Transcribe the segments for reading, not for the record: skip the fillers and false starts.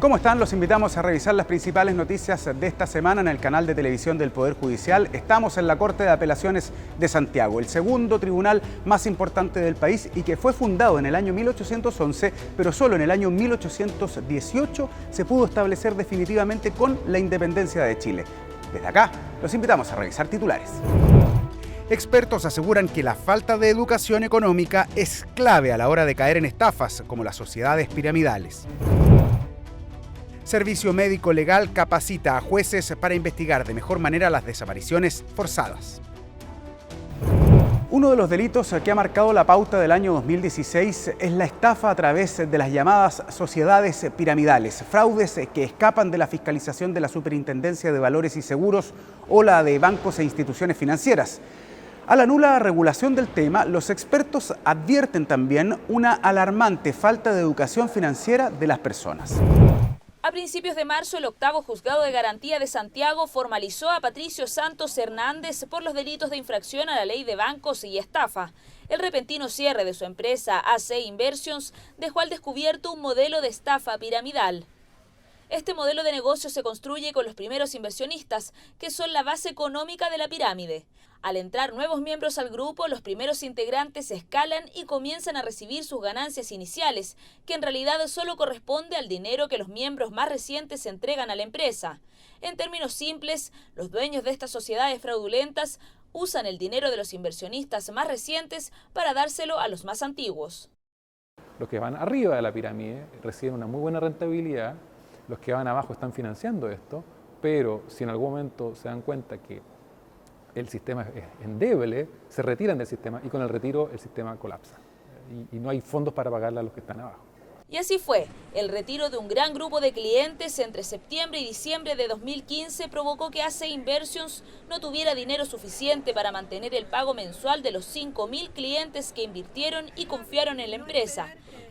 ¿Cómo están? Los invitamos a revisar las principales noticias de esta semana en el canal de televisión del Poder Judicial. Estamos en la Corte de Apelaciones de Santiago, el segundo tribunal más importante del país y que fue fundado en el año 1811, pero solo en el año 1818 se pudo establecer definitivamente con la independencia de Chile. Desde acá, los invitamos a revisar titulares. Expertos aseguran que la falta de educación económica es clave a la hora de caer en estafas como las sociedades piramidales. Servicio Médico Legal capacita a jueces para investigar de mejor manera las desapariciones forzadas. Uno de los delitos que ha marcado la pauta del año 2016 es la estafa a través de las llamadas sociedades piramidales, fraudes que escapan de la fiscalización de la Superintendencia de Valores y Seguros o la de bancos e instituciones financieras. A la nula regulación del tema, los expertos advierten también una alarmante falta de educación financiera de las personas. A principios de marzo, el octavo Juzgado de Garantía de Santiago formalizó a Patricio Santos Hernández por los delitos de infracción a la ley de bancos y estafa. El repentino cierre de su empresa AC Inversions dejó al descubierto un modelo de estafa piramidal. Este modelo de negocio se construye con los primeros inversionistas, que son la base económica de la pirámide. Al entrar nuevos miembros al grupo, los primeros integrantes escalan y comienzan a recibir sus ganancias iniciales, que en realidad solo corresponde al dinero que los miembros más recientes entregan a la empresa. En términos simples, los dueños de estas sociedades fraudulentas usan el dinero de los inversionistas más recientes para dárselo a los más antiguos. Los que van arriba de la pirámide reciben una muy buena rentabilidad, los que van abajo están financiando esto, pero si en algún momento se dan cuenta que el sistema es endeble, se retiran del sistema y con el retiro el sistema colapsa y no hay fondos para pagarle a los que están abajo. Y así fue. El retiro de un gran grupo de clientes entre septiembre y diciembre de 2015 provocó que AC Inversions no tuviera dinero suficiente para mantener el pago mensual de los 5.000 clientes que invirtieron y confiaron en la empresa.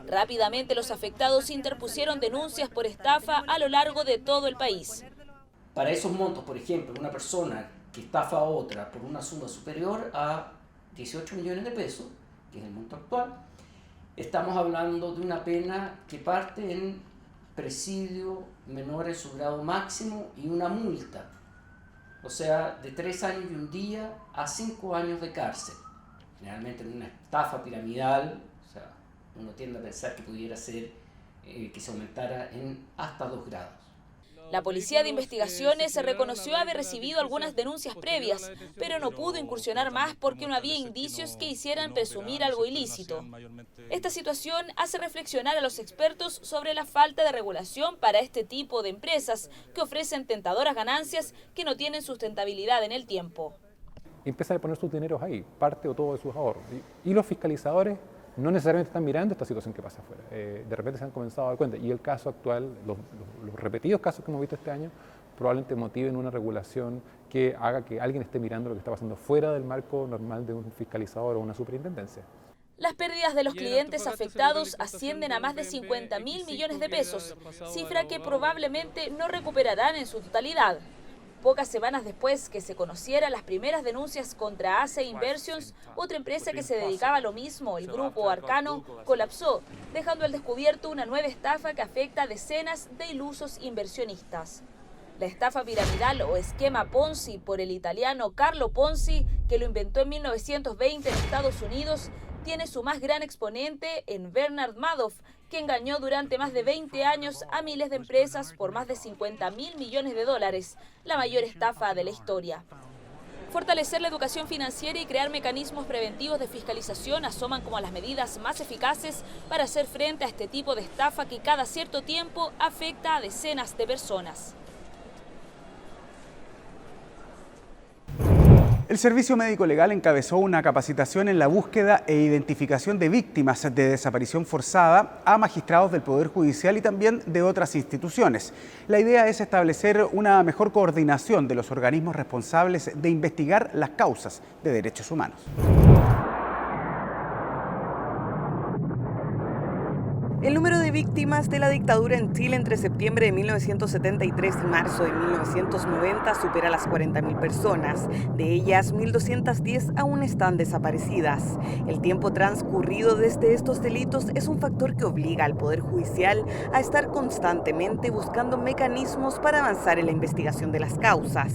Rápidamente los afectados interpusieron denuncias por estafa a lo largo de todo el país. Para esos montos, por ejemplo, una persona que estafa a otra por una suma superior a 18 millones de pesos, que es el monto actual, estamos hablando de una pena que parte en presidio menor en su grado máximo y una multa, o sea, de 3 años y un día a 5 años de cárcel. Generalmente en una estafa piramidal, o sea, uno tiende a pensar que pudiera ser que se aumentara en hasta 2 grados. La Policía de Investigaciones reconoció haber recibido algunas denuncias previas, pero no pudo incursionar más porque no había indicios que hicieran presumir algo ilícito. Esta situación hace reflexionar a los expertos sobre la falta de regulación para este tipo de empresas que ofrecen tentadoras ganancias que no tienen sustentabilidad en el tiempo. Empiezan a poner sus dineros ahí, parte o todo de sus ahorros. Y los fiscalizadores no necesariamente están mirando esta situación que pasa afuera. De repente se han comenzado a dar cuenta. Y el caso actual, los repetidos casos que hemos visto este año, probablemente motiven una regulación que haga que alguien esté mirando lo que está pasando fuera del marco normal de un fiscalizador o una superintendencia. Las pérdidas de los clientes afectados ascienden a más de 50.000 millones de pesos, cifra que probablemente no recuperarán en su totalidad. Pocas semanas después que se conocieran las primeras denuncias contra AC Inversions, otra empresa que se dedicaba a lo mismo, el Grupo Arcano, colapsó, dejando al descubierto una nueva estafa que afecta a decenas de ilusos inversionistas. La estafa piramidal o esquema Ponzi por el italiano Carlo Ponzi, que lo inventó en 1920 en Estados Unidos, tiene su más gran exponente en Bernard Madoff, que engañó durante más de 20 años a miles de empresas por más de 50.000 millones de dólares, la mayor estafa de la historia. Fortalecer la educación financiera y crear mecanismos preventivos de fiscalización asoman como las medidas más eficaces para hacer frente a este tipo de estafa que cada cierto tiempo afecta a decenas de personas. El Servicio Médico Legal encabezó una capacitación en la búsqueda e identificación de víctimas de desaparición forzada a magistrados del Poder Judicial y también de otras instituciones. La idea es establecer una mejor coordinación de los organismos responsables de investigar las causas de derechos humanos. El número de de víctimas de la dictadura en Chile entre septiembre de 1973 y marzo de 1990 supera las 40.000 personas. De ellas, 1.210 aún están desaparecidas. El tiempo transcurrido desde estos delitos es un factor que obliga al Poder Judicial a estar constantemente buscando mecanismos para avanzar en la investigación de las causas.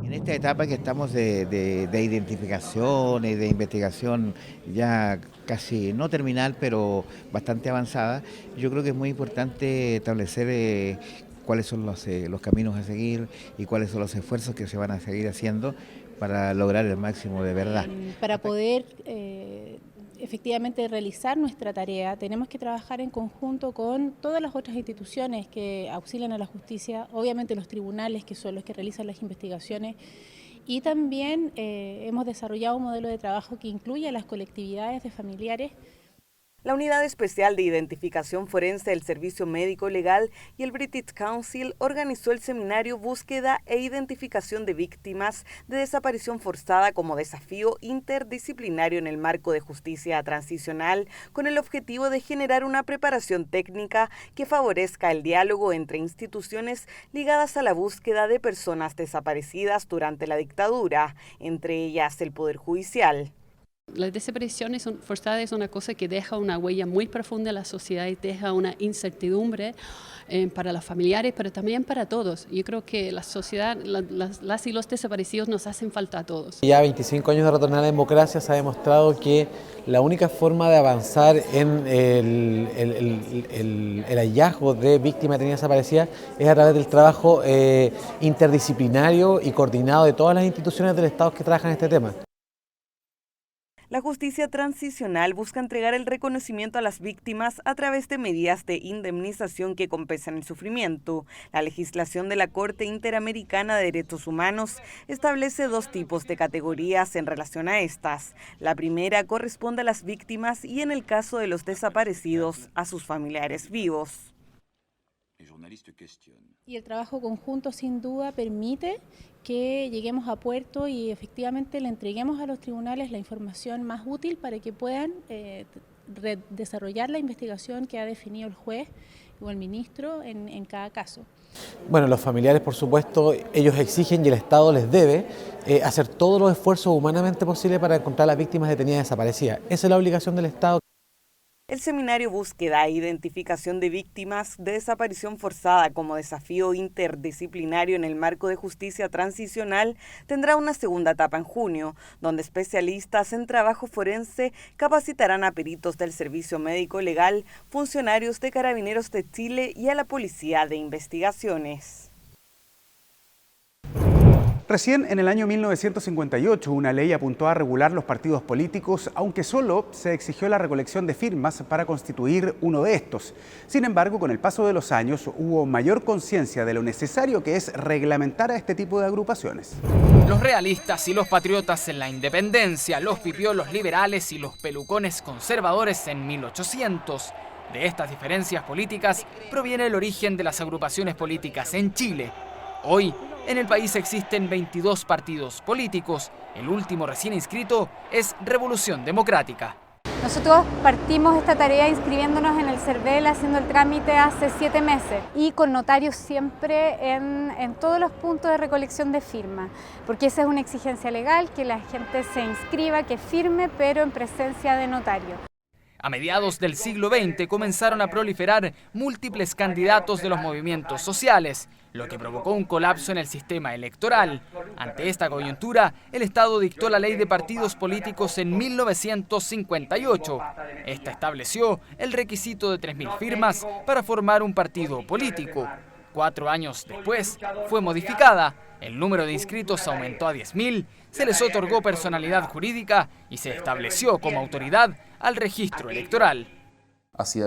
En esta etapa que estamos de identificación y de investigación ya casi no terminal, pero bastante avanzada, yo creo que es muy importante establecer cuáles son los caminos a seguir y cuáles son los esfuerzos que se van a seguir haciendo para lograr el máximo de verdad. Para poder efectivamente realizar nuestra tarea, tenemos que trabajar en conjunto con todas las otras instituciones que auxilian a la justicia, obviamente los tribunales, que son los que realizan las investigaciones, y también hemos desarrollado un modelo de trabajo que incluye a las colectividades de familiares. La Unidad Especial de Identificación Forense del Servicio Médico Legal y el British Council organizó el seminario Búsqueda e Identificación de Víctimas de Desaparición Forzada como desafío interdisciplinario en el marco de justicia transicional, con el objetivo de generar una preparación técnica que favorezca el diálogo entre instituciones ligadas a la búsqueda de personas desaparecidas durante la dictadura, entre ellas el Poder Judicial. Las desapariciones forzadas es una cosa que deja una huella muy profunda en la sociedad y deja una incertidumbre para los familiares, pero también para todos. Yo creo que la sociedad, las y los desaparecidos nos hacen falta a todos. Ya 25 años de retornar a la democracia se ha demostrado que la única forma de avanzar en el hallazgo de víctimas detenidas desaparecidas es a través del trabajo interdisciplinario y coordinado de todas las instituciones del Estado que trabajan en este tema. La justicia transicional busca entregar el reconocimiento a las víctimas a través de medidas de indemnización que compensan el sufrimiento. La legislación de la Corte Interamericana de Derechos Humanos establece dos tipos de categorías en relación a estas. La primera corresponde a las víctimas y, en el caso de los desaparecidos, a sus familiares vivos. Y el trabajo conjunto sin duda permite que lleguemos a puerto y efectivamente le entreguemos a los tribunales la información más útil para que puedan desarrollar la investigación que ha definido el juez o el ministro en cada caso. Bueno, los familiares, por supuesto, ellos exigen y el Estado les debe hacer todos los esfuerzos humanamente posibles para encontrar a las víctimas detenidas desaparecidas. Esa es la obligación del Estado. El seminario Búsqueda e Identificación de Víctimas de Desaparición Forzada como desafío interdisciplinario en el marco de justicia transicional tendrá una segunda etapa en junio, donde especialistas en trabajo forense capacitarán a peritos del Servicio Médico Legal, funcionarios de Carabineros de Chile y a la Policía de Investigaciones. Recién en el año 1958 una ley apuntó a regular los partidos políticos, aunque solo se exigió la recolección de firmas para constituir uno de estos. Sin embargo, con el paso de los años hubo mayor conciencia de lo necesario que es reglamentar a este tipo de agrupaciones. Los realistas y los patriotas en la independencia, los pipiolos liberales y los pelucones conservadores en 1800. De estas diferencias políticas proviene el origen de las agrupaciones políticas en Chile. Hoy, en el país existen 22 partidos políticos. El último recién inscrito es Revolución Democrática. Nosotros partimos esta tarea inscribiéndonos en el CERVEL, haciendo el trámite hace 7 meses y con notarios siempre en todos los puntos de recolección de firmas, porque esa es una exigencia legal, que la gente se inscriba, que firme, pero en presencia de notario. A mediados del siglo XX comenzaron a proliferar múltiples candidatos de los movimientos sociales, lo que provocó un colapso en el sistema electoral. Ante esta coyuntura, el Estado dictó la Ley de Partidos Políticos en 1958. Esta estableció el requisito de 3.000 firmas para formar un partido político. 4 años después, fue modificada. El número de inscritos aumentó a 10.000, se les otorgó personalidad jurídica y se estableció como autoridad al registro electoral. Hacia,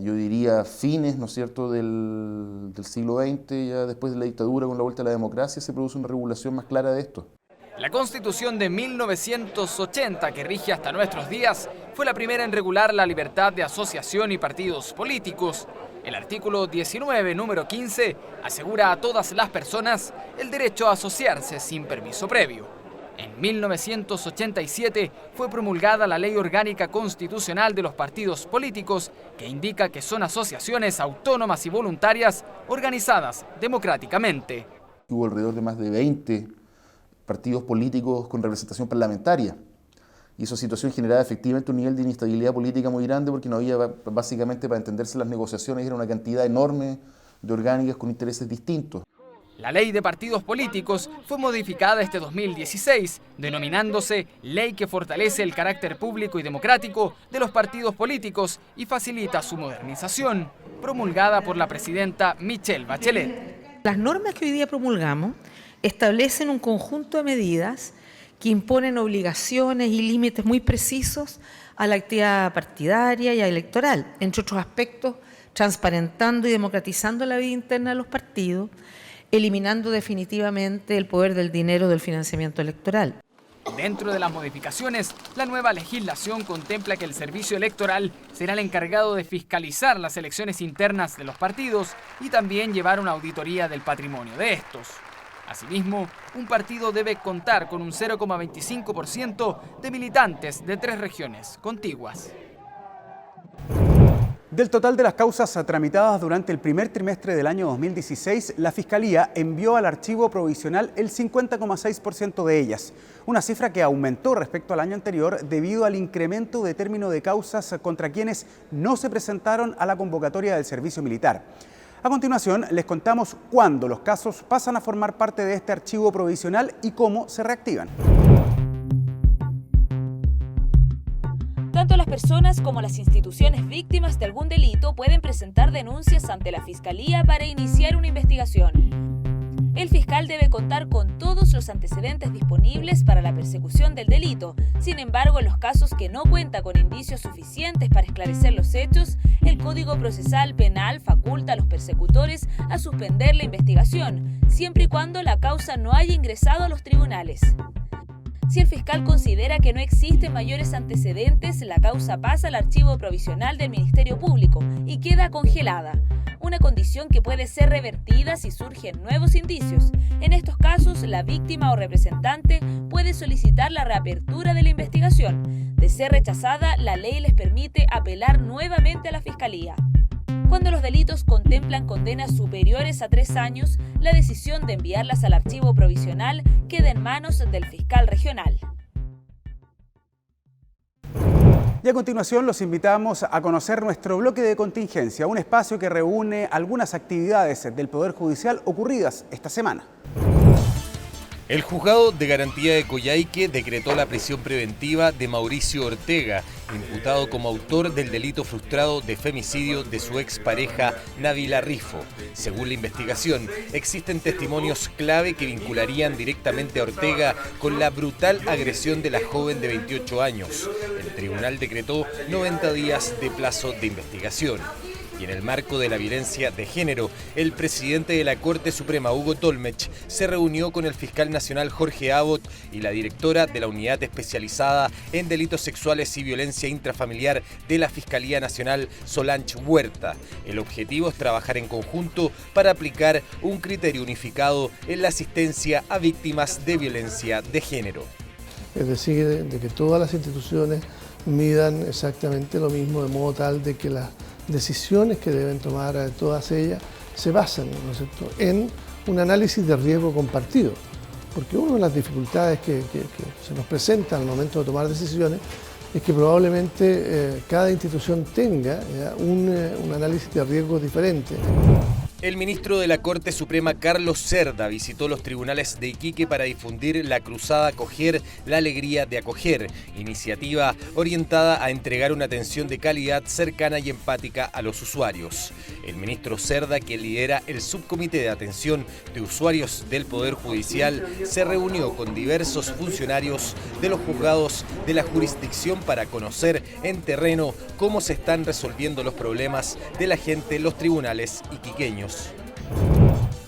yo diría, fines, ¿no es cierto?, del siglo XX, ya después de la dictadura, con la vuelta a la democracia, se produce una regulación más clara de esto. La Constitución de 1980, que rige hasta nuestros días, fue la primera en regular la libertad de asociación y partidos políticos. El artículo 19, número 15, asegura a todas las personas el derecho a asociarse sin permiso previo. En 1987 fue promulgada la Ley Orgánica Constitucional de los Partidos Políticos, que indica que son asociaciones autónomas y voluntarias organizadas democráticamente. Hubo alrededor de más de 20 partidos políticos con representación parlamentaria. Y esa situación generaba efectivamente un nivel de inestabilidad política muy grande porque no había, básicamente para entenderse las negociaciones, era una cantidad enorme de orgánicas con intereses distintos. La Ley de Partidos Políticos fue modificada este 2016, denominándose Ley que fortalece el carácter público y democrático de los partidos políticos y facilita su modernización, promulgada por la presidenta Michelle Bachelet. Las normas que hoy día promulgamos establecen un conjunto de medidas que imponen obligaciones y límites muy precisos a la actividad partidaria y electoral, entre otros aspectos, transparentando y democratizando la vida interna de los partidos, eliminando definitivamente el poder del dinero del financiamiento electoral. Dentro de las modificaciones, la nueva legislación contempla que el servicio electoral será el encargado de fiscalizar las elecciones internas de los partidos y también llevar una auditoría del patrimonio de estos. Asimismo, un partido debe contar con un 0,25% de militantes de 3 regiones contiguas. Del total de las causas tramitadas durante el primer trimestre del año 2016, la Fiscalía envió al archivo provisional el 50,6% de ellas, una cifra que aumentó respecto al año anterior debido al incremento de término de causas contra quienes no se presentaron a la convocatoria del servicio militar. A continuación, les contamos cuándo los casos pasan a formar parte de este archivo provisional y cómo se reactivan. Tanto las personas como las instituciones víctimas de algún delito pueden presentar denuncias ante la Fiscalía para iniciar una investigación. El fiscal debe contar con todos los antecedentes disponibles para la persecución del delito. Sin embargo, en los casos que no cuenta con indicios suficientes para esclarecer los hechos, el Código Procesal Penal faculta a los persecutores a suspender la investigación, siempre y cuando la causa no haya ingresado a los tribunales. Si el fiscal considera que no existen mayores antecedentes, la causa pasa al archivo provisional del Ministerio Público y queda congelada, una condición que puede ser revertida si surgen nuevos indicios. En estos casos, la víctima o representante puede solicitar la reapertura de la investigación. De ser rechazada, la ley les permite apelar nuevamente a la Fiscalía. Cuando los delitos contemplan condenas superiores a 3 años, la decisión de enviarlas al archivo provisional queda en manos del fiscal regional. Y a continuación los invitamos a conocer nuestro bloque de contingencia, un espacio que reúne algunas actividades del Poder Judicial ocurridas esta semana. El Juzgado de Garantía de Coyhaique decretó la prisión preventiva de Mauricio Ortega, imputado como autor del delito frustrado de femicidio de su expareja Nabila Rifo. Según la investigación, existen testimonios clave que vincularían directamente a Ortega con la brutal agresión de la joven de 28 años. El tribunal decretó 90 días de plazo de investigación. Y en el marco de la violencia de género, el presidente de la Corte Suprema, Hugo Tolmech, se reunió con el fiscal nacional Jorge Abot y la directora de la Unidad Especializada en Delitos Sexuales y Violencia Intrafamiliar de la Fiscalía Nacional, Solange Huerta. El objetivo es trabajar en conjunto para aplicar un criterio unificado en la asistencia a víctimas de violencia de género. Es decir, de que todas las instituciones midan exactamente lo mismo, de modo tal de que las decisiones que deben tomar todas ellas se basan, ¿no es cierto?, en un análisis de riesgo compartido. Porque una de las dificultades que se nos presenta al momento de tomar decisiones es que probablemente cada institución tenga un análisis de riesgo diferente. El ministro de la Corte Suprema, Carlos Cerda, visitó los tribunales de Iquique para difundir la cruzada Acoger, la alegría de acoger, iniciativa orientada a entregar una atención de calidad cercana y empática a los usuarios. El ministro Cerda, que lidera el subcomité de atención de usuarios del Poder Judicial, se reunió con diversos funcionarios de los juzgados de la jurisdicción para conocer en terreno cómo se están resolviendo los problemas de la gente en los tribunales iquiqueños.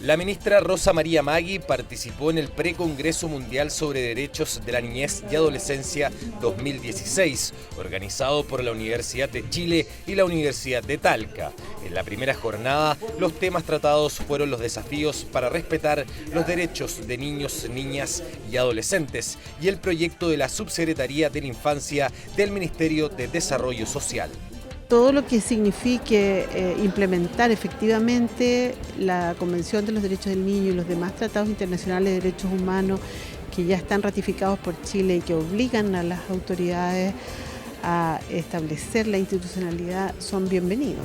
La ministra Rosa María Magui participó en el Precongreso Mundial sobre Derechos de la Niñez y Adolescencia 2016, organizado por la Universidad de Chile y la Universidad de Talca. En la primera jornada, los temas tratados fueron los desafíos para respetar los derechos de niños, niñas y adolescentes y el proyecto de la Subsecretaría de la Infancia del Ministerio de Desarrollo Social. Todo lo que signifique implementar efectivamente la Convención de los Derechos del Niño y los demás tratados internacionales de derechos humanos que ya están ratificados por Chile y que obligan a las autoridades a establecer la institucionalidad son bienvenidos.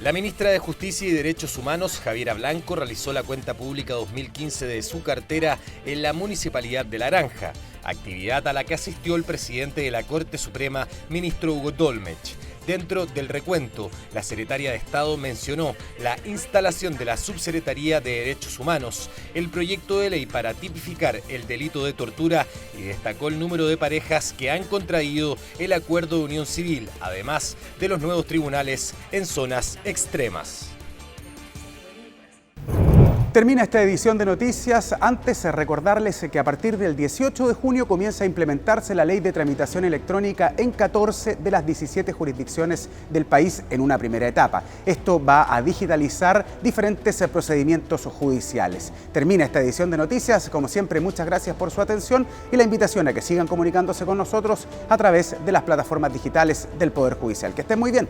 La ministra de Justicia y Derechos Humanos, Javiera Blanco, realizó la cuenta pública 2015 de su cartera en la Municipalidad de Laranja, actividad a la que asistió el presidente de la Corte Suprema, ministro Hugo Dolmetsch. Dentro del recuento, la secretaria de Estado mencionó la instalación de la Subsecretaría de Derechos Humanos, el proyecto de ley para tipificar el delito de tortura y destacó el número de parejas que han contraído el acuerdo de unión civil, además de los nuevos tribunales en zonas extremas. Termina esta edición de noticias. Antes recordarles que a partir del 18 de junio comienza a implementarse la ley de tramitación electrónica en 14 de las 17 jurisdicciones del país en una primera etapa. Esto va a digitalizar diferentes procedimientos judiciales. Termina esta edición de noticias. Como siempre, muchas gracias por su atención y la invitación a que sigan comunicándose con nosotros a través de las plataformas digitales del Poder Judicial. Que estén muy bien.